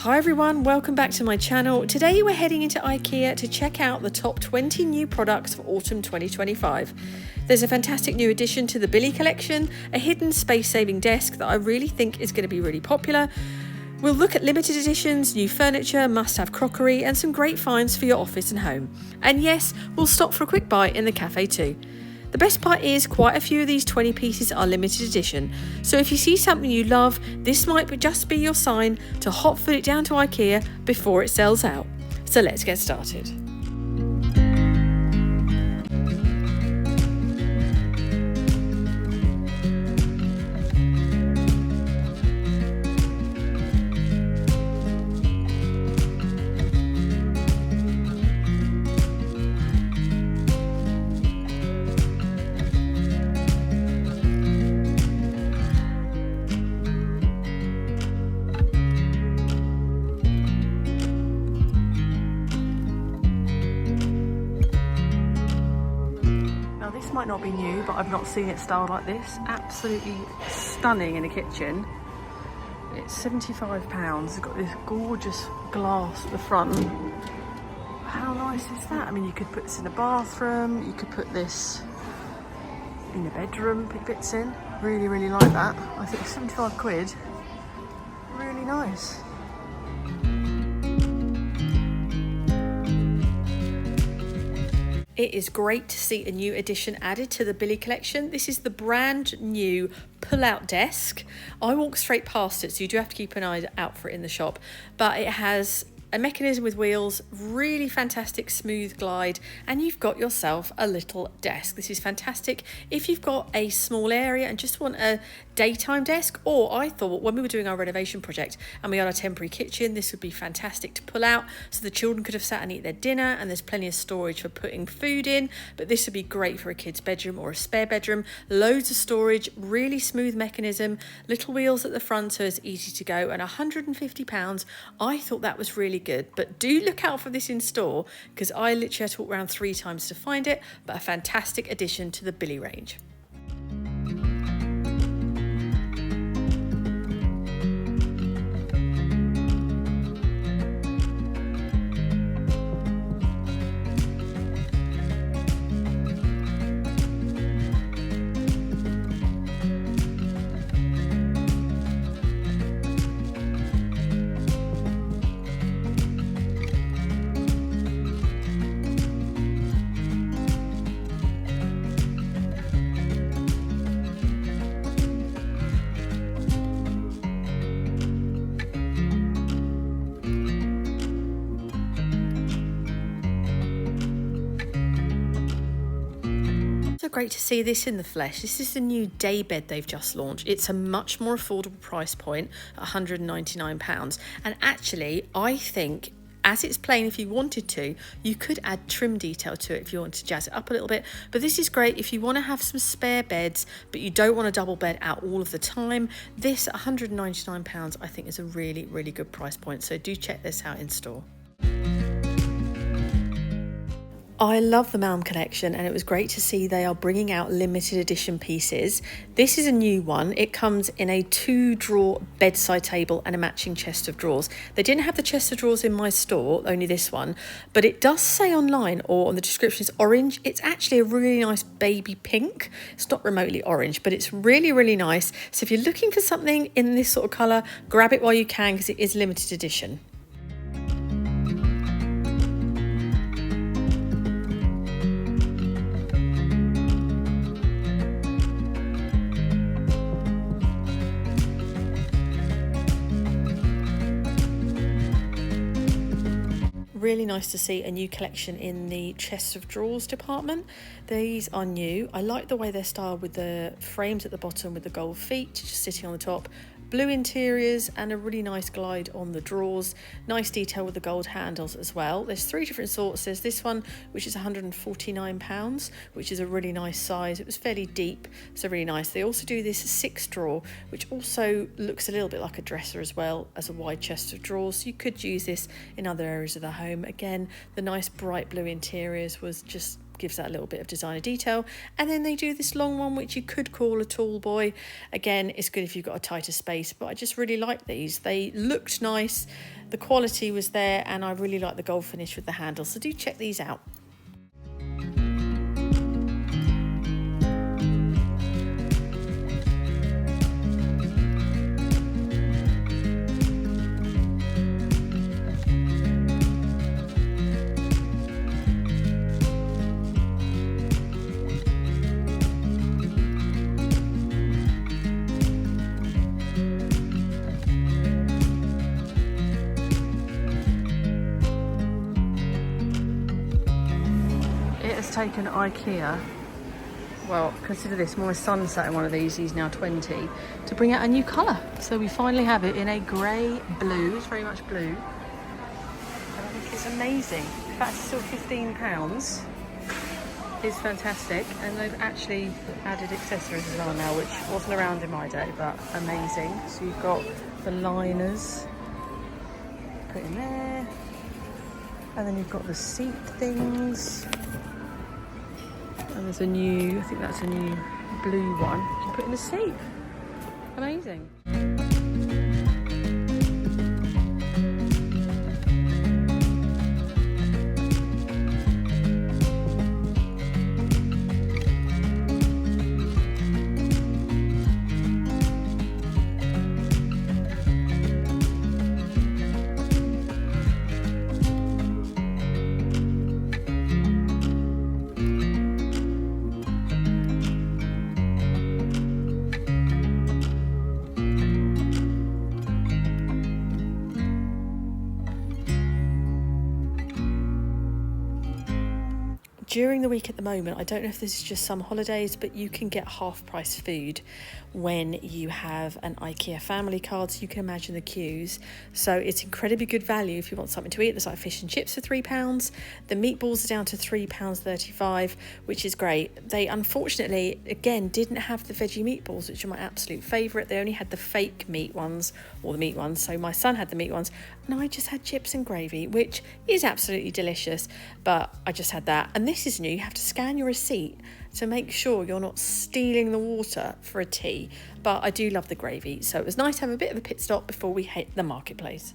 Hi everyone, welcome back to my channel. Today we're heading into IKEA to check out the top 20 new products for autumn 2025. There's a fantastic new addition to the Billy collection, a hidden space-saving desk that I really think is going to be really popular. We'll look at limited editions, new furniture, must-have crockery and some great finds for your office and home. And yes, we'll stop for a quick bite in the cafe too. The best part is quite a few of these 20 pieces are limited edition, so if you see something you love, this might just be your sign to hot foot it down to IKEA before it sells out. So let's get started. This might not be new, but I've not seen it styled like this. Absolutely stunning in a kitchen. It's £75. It's got this gorgeous glass at the front. How nice is that? I mean, you could put this in the bathroom, you could put this in the bedroom, put bits in. Really, really like that. I think 75 quid. Really nice. It is great to see a new addition added to the Billy collection. This is the brand new pull-out desk. I walked straight past it, so you do have to keep an eye out for it in the shop. But it has a mechanism with wheels, really fantastic smooth glide, and you've got yourself a little desk. This is fantastic if you've got a small area and just want a daytime desk, or I thought when we were doing our renovation project and we had a temporary kitchen, this would be fantastic to pull out so the children could have sat and eat their dinner, and there's plenty of storage for putting food in. But this would be great for a kid's bedroom or a spare bedroom. Loads of storage, really smooth mechanism, little wheels at the front so it's easy to go, and £150. I thought that was really good. But do look out for this in store, because I literally had to walk around 3 times to find it, but a fantastic addition to the Billy range. So great to see this in the flesh. This is the new day bed they've just launched. It's a much more affordable price point at £199. And actually, I think as it's plain, if you wanted to, you could add trim detail to it if you want to jazz it up a little bit. But this is great if you want to have some spare beds, but you don't want a double bed out all of the time. This £199 I think is a really, really good price point. So do check this out in store. I love the Malm collection, and it was great to see they are bringing out limited edition pieces. This is a new one. It comes in a 2-drawer bedside table and a matching chest of drawers. They didn't have the chest of drawers in my store, only this one, but it does say online or on the description it's orange. It's actually a really nice baby pink. It's not remotely orange, but it's really, really nice. So if you're looking for something in this sort of colour, grab it while you can, because it is limited edition. Really nice to see a new collection in the chest of drawers department. These are new. I like the way they're styled with the frames at the bottom with the gold feet just sitting on the top. Blue interiors and a really nice glide on the drawers. Nice detail with the gold handles as well. There's 3 different sorts. There's this one, which is £149, which is a really nice size. It was fairly deep, so really nice. They also do this 6 drawer, which also looks a little bit like a dresser as well as a wide chest of drawers. So you could use this in other areas of the home. Again, the nice bright blue interiors was just gives that a little bit of designer detail. And then they do this long one, which you could call a tall boy. Again, it's good if you've got a tighter space, but I just really like these. They looked nice. The quality was there, and I really like the gold finish with the handle, so do check these out. Taken IKEA, well, consider this, my son sat in one of these, he's now 20, to bring out a new colour. So we finally have it in a grey blue. It's very much blue, and I think it's amazing. In fact, it's still £15. It's fantastic, and they've actually added accessories as well now, which wasn't around in my day, but amazing. So you've got the liners put in there, and then you've got the seat things. And there's a new, I think that's a new blue one you can put in the seat. Amazing. During the week at the moment, I don't know if this is just some holidays, but you can get half price food when you have an IKEA family card, so you can imagine the queues. So it's incredibly good value if you want something to eat. There's like fish and chips for £3. The meatballs are down to £3.35, which is great. They unfortunately, again, didn't have the veggie meatballs, which are my absolute favourite. They only had the fake meat ones, or the meat ones. So my son had the meat ones, and I just had chips and gravy, which is absolutely delicious, but I just had that. And this is new. You have to scan your receipt to make sure you're not stealing the water for a tea, but I do love the gravy, so it was nice to have a bit of a pit stop before we hit the marketplace.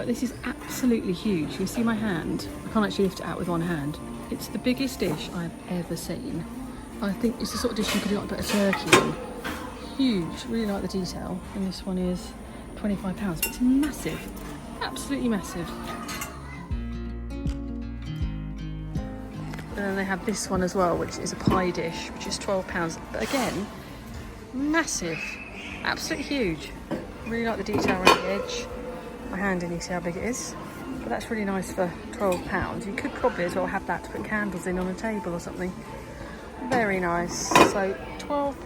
This is absolutely huge. You can see my hand. I can't actually lift it out with one hand. It's the biggest dish I've ever seen. I think it's the sort of dish you could like put a turkey in. Huge. Really like the detail. And this one is £25, but it's massive. Absolutely massive. And then they have this one as well, which is a pie dish, which is £12. But again, massive. Absolutely huge. Really like the detail around the edge. My hand in, you see how big it is, but that's really nice for £12. You could probably as well have that to put candles in on a table or something. Very nice. So £12.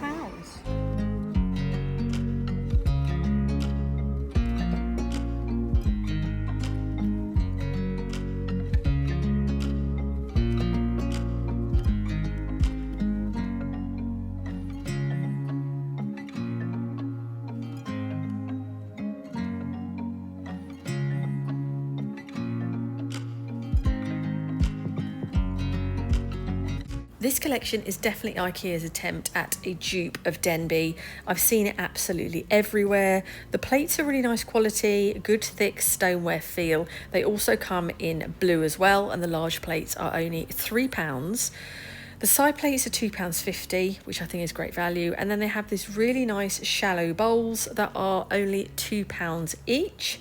This collection is definitely IKEA's attempt at a dupe of Denby. I've seen it absolutely everywhere. The plates are really nice quality, good thick stoneware feel. They also come in blue as well, and the large plates are only £3. The side plates are £2.50, which I think is great value. And then they have this really nice shallow bowls that are only £2 each.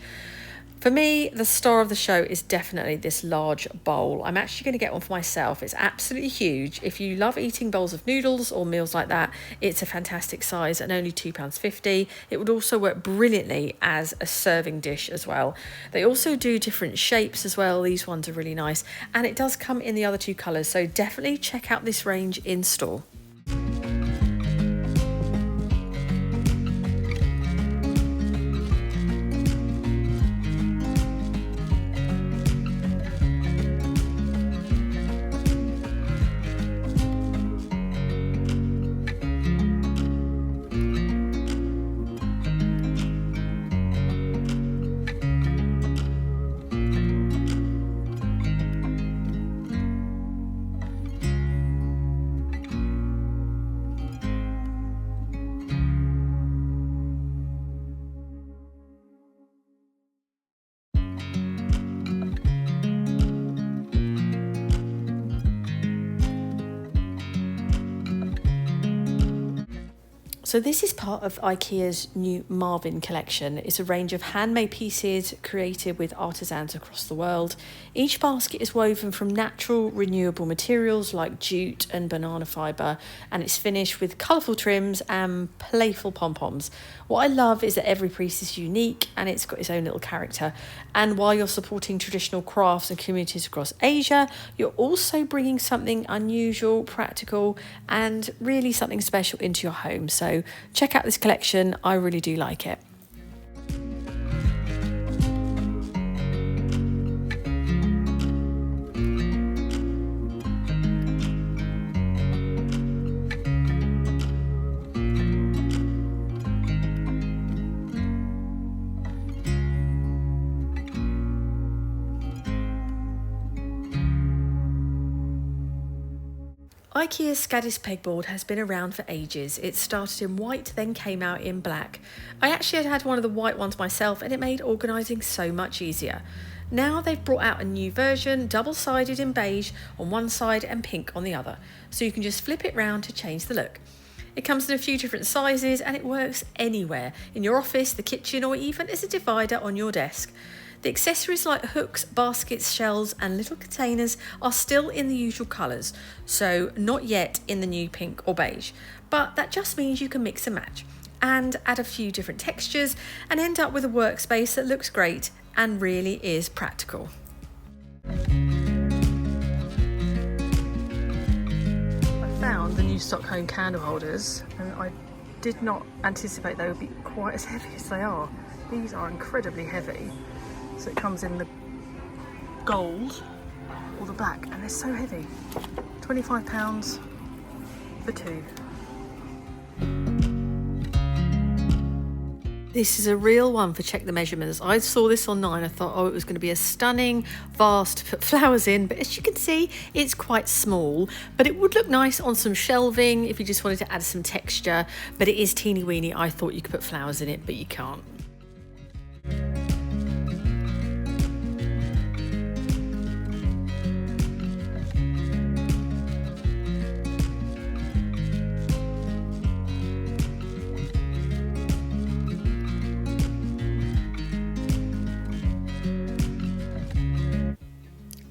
For me, the star of the show is definitely this large bowl. I'm actually going to get one for myself. It's absolutely huge. If you love eating bowls of noodles or meals like that, it's a fantastic size and only £2.50. It would also work brilliantly as a serving dish as well. They also do different shapes as well. These ones are really nice, and it does come in the other two colours, so definitely check out this range in store. So this is part of IKEA's new Marvin collection. It's a range of handmade pieces created with artisans across the world. Each basket is woven from natural, renewable materials like jute and banana fibre, and it's finished with colourful trims and playful pom-poms. What I love is that every piece is unique and it's got its own little character. And while you're supporting traditional crafts and communities across Asia, you're also bringing something unusual, practical, and really something special into your home. So check out this collection. I really do like it. IKEA's Scadis pegboard has been around for ages. It started in white, then came out in black. I actually had one of the white ones myself, and it made organising so much easier. Now they've brought out a new version, double-sided in beige on one side and pink on the other, so you can just flip it round to change the look. It comes in a few different sizes and it works anywhere, in your office, the kitchen, or even as a divider on your desk. The accessories like hooks, baskets, shells and little containers are still in the usual colours, so not yet in the new pink or beige, but that just means you can mix and match and add a few different textures and end up with a workspace that looks great and really is practical. I found the new Stockholm candle holders and I did not anticipate they would be quite as heavy as they are. These are incredibly heavy. So it comes in the gold or the black, and they're so heavy. £25 for two. This is a real one for check the measurements. I saw this online. I thought, oh, it was going to be a stunning vase to put flowers in, but as you can see, it's quite small, but it would look nice on some shelving if you just wanted to add some texture, but it is teeny weeny. I thought you could put flowers in it, but you can't.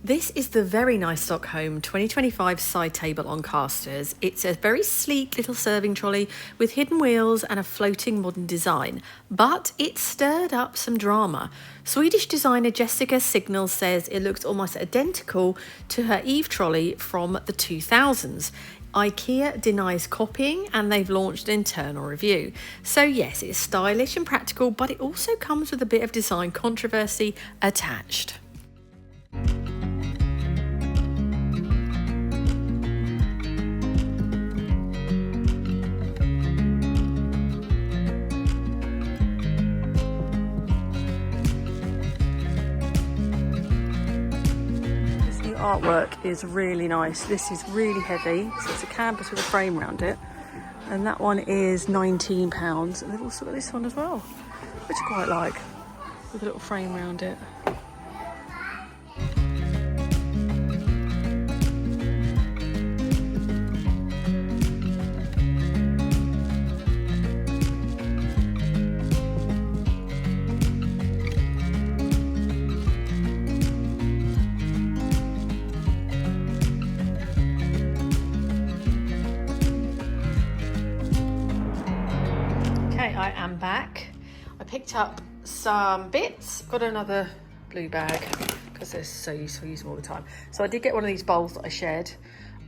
This is the very nice Stockholm 2025 side table on casters. It's a very sleek little serving trolley with hidden wheels and a floating modern design, but it stirred up some drama. Swedish designer Jessica Signal says it looks almost identical to her Eve trolley from the 2000s. IKEA denies copying and they've launched an internal review. So yes, it's stylish and practical, but it also comes with a bit of design controversy attached. Artwork is really nice. This is really heavy, so it's a canvas with a frame around it, and that one is £19. And they've also got this one as well, which I quite like, with a little frame around it. back. I picked up some bits, got another blue bag because they're so useful, I use them all the time. So I did get one of these bowls that I shared.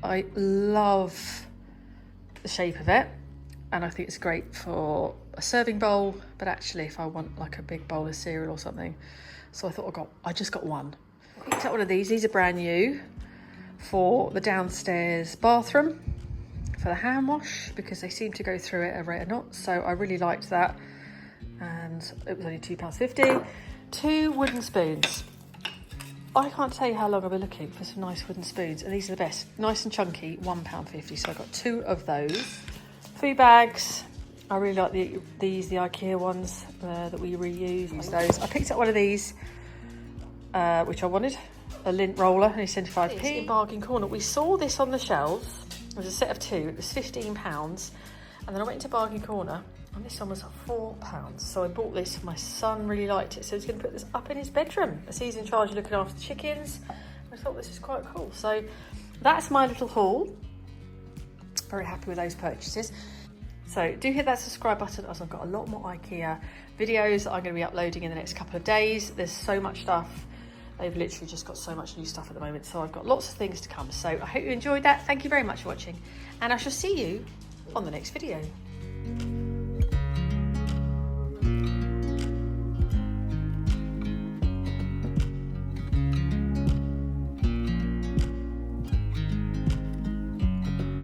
I love the shape of it, and I think it's great for a serving bowl, but actually if I want like a big bowl of cereal or something. So I thought I just got one. I picked up one of these are brand new for the downstairs bathroom for the hand wash, because they seem to go through it at a rate of knots, so I really liked that, and it was only £2.50. 2 wooden spoons. I can't tell you how long I've been looking for some nice wooden spoons, and these are the best. Nice and chunky, £1.50, so I got 2 of those. Food bags. I really like the IKEA ones that we reuse. Use those. I picked up one of these, which I wanted, a lint roller, only 75p. In Bargain Corner. We saw this on the shelves. It was a set of 2. It was £15, and then I went into Bargain Corner, and this one was £4. So I bought this. My son really liked it, so he's going to put this up in his bedroom. As he's in charge of looking after the chickens, I thought this was quite cool. So that's my little haul. Very happy with those purchases. So do hit that subscribe button, as I've got a lot more IKEA videos that I'm going to be uploading in the next couple of days. There's so much stuff. They've literally just got so much new stuff at the moment, so I've got lots of things to come. So I hope you enjoyed that. Thank you very much for watching, and I shall see you on the next video.